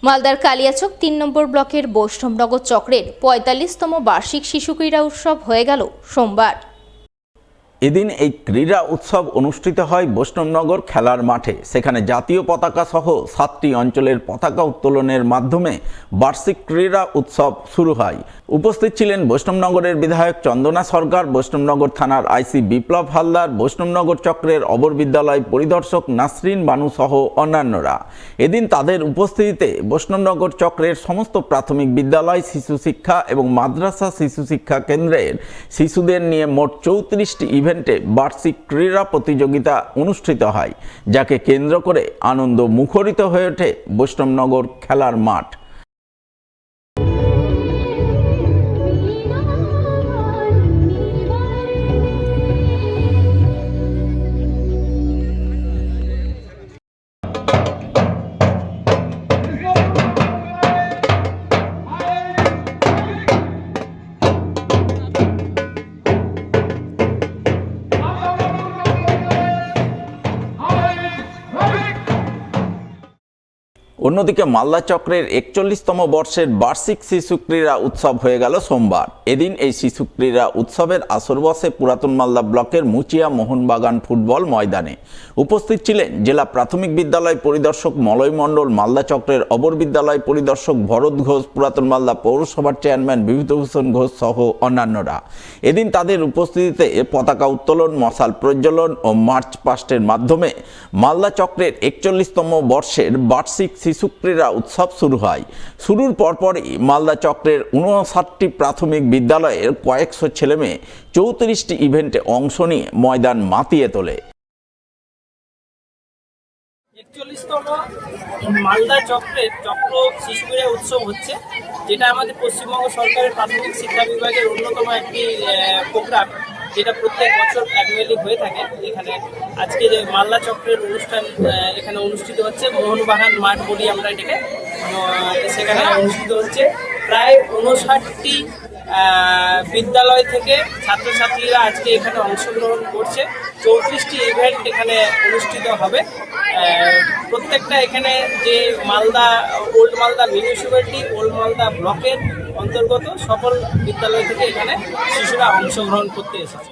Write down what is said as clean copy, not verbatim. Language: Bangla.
মালদার কালিয়াচক ৩ নম্বর ব্লকের বৈষ্ণবনগর চক্রের ৪৫তম বার্ষিক শিশু ক্রীড়া উৎসব হয়ে গেল সোমবার। এদিন এই ক্রীড়া উৎসব অনুষ্ঠিত হয় বৈষ্ণবনগর খেলার মাঠে। সেখানে জাতীয় পতাকা সহ ৭টি অঞ্চলের পতাকা উত্তোলনের মাধ্যমে বার্ষিক ক্রীড়া উৎসব শুরু হয়। উপস্থিত ছিলেন বৈষ্ণবনগরের বিধায়ক চন্দনা সরকার, বৈষ্ণবনগর থানার আইসি বিপ্লব হালদার, বৈষ্ণবনগর চক্রের অবর বিদ্যালয় পরিদর্শক নাসরিন বানু সহ অন্যান্যরা। এদিন তাদের উপস্থিতিতে বৈষ্ণবনগর চক্রের সমস্ত প্রাথমিক বিদ্যালয়, শিশু শিক্ষা এবং মাদ্রাসা শিশু শিক্ষা কেন্দ্রের শিশুদের নিয়ে মোট ৩৪টি ইভেন্টে বার্ষিক ক্রীড়া প্রতিযোগিতা অনুষ্ঠিত হয়, যাকে কেন্দ্র করে আনন্দ মুখরিত হয়ে ওঠে বৈষ্ণবনগর খেলার মাঠ। অন্যদিকে মালদা চক্রের ৪১তম বর্ষের বার্ষিক শিশু ক্রীড়া উৎসব হয়ে গেল সোমবার। এদিন এই শিশু ক্রীড়া উৎসবের আসর বসে পুরাতন মালদা ব্লকের মুচিয়া মোহনবাগান ফুটবল ময়দানে। উপস্থিত ছিলেন জেলা প্রাথমিক বিদ্যালয় পরিদর্শক মলয় মণ্ডল, মালদা চক্রের অবর বিদ্যালয় পরিদর্শক ভরত ঘোষ, পুরাতন মালদা পৌরসভার চেয়ারম্যান বিভূতিভূষণ ঘোষ সহ অন্যান্যরা। এদিন তাদের উপস্থিতিতে পতাকা উত্তোলন, মশাল প্রজ্বলন ও মার্চ পাস্টের মাধ্যমে মালদা চক্রের ৪১তম বর্ষের বার্ষিক শিশু ক্রীড়া উৎসব শুরু হয়। শুরুর পরপরই মালদা চক্রের ৫৯টি প্রাথমিক বিদ্যালয়ের কয়েকশো ছেলেমেয়ে ৩৪টি ইভেন্টে অংশ নিয়ে ময়দান মাতিয়ে তোলে। ৪১তম মালদা চক্রের চক্র শিশু ক্রীড়া উৎসব হচ্ছে, যেটা আমাদের পশ্চিমবঙ্গ সরকারের প্রাথমিক শিক্ষা বিভাগের অন্যতম একটি প্রোগ্রাম, যেটা প্রত্যেক বছর অ্যানুয়ালি হয়ে থাকে। এখানে আজকে যে মালদা চক্রের অনুষ্ঠান এখানে অনুষ্ঠিত হচ্ছে, মোহনবাগান মাঠ বলি আমরা এটাকে, সেখানে অনুষ্ঠিত হচ্ছে। প্রায় ৫৯টি বিদ্যালয় থেকে ছাত্রছাত্রীরা আজকে এখানে অংশগ্রহণ করছে। ৩৪টি ইভেন্ট এখানে অনুষ্ঠিত হবে। প্রত্যেকটা এখানে যে Malda old Malda municipality, old Malda ব্লকের অন্তর্গত সকল বিদ্যালয় থেকে এখানে শিশুরা অংশগ্রহণ করতে এসেছে।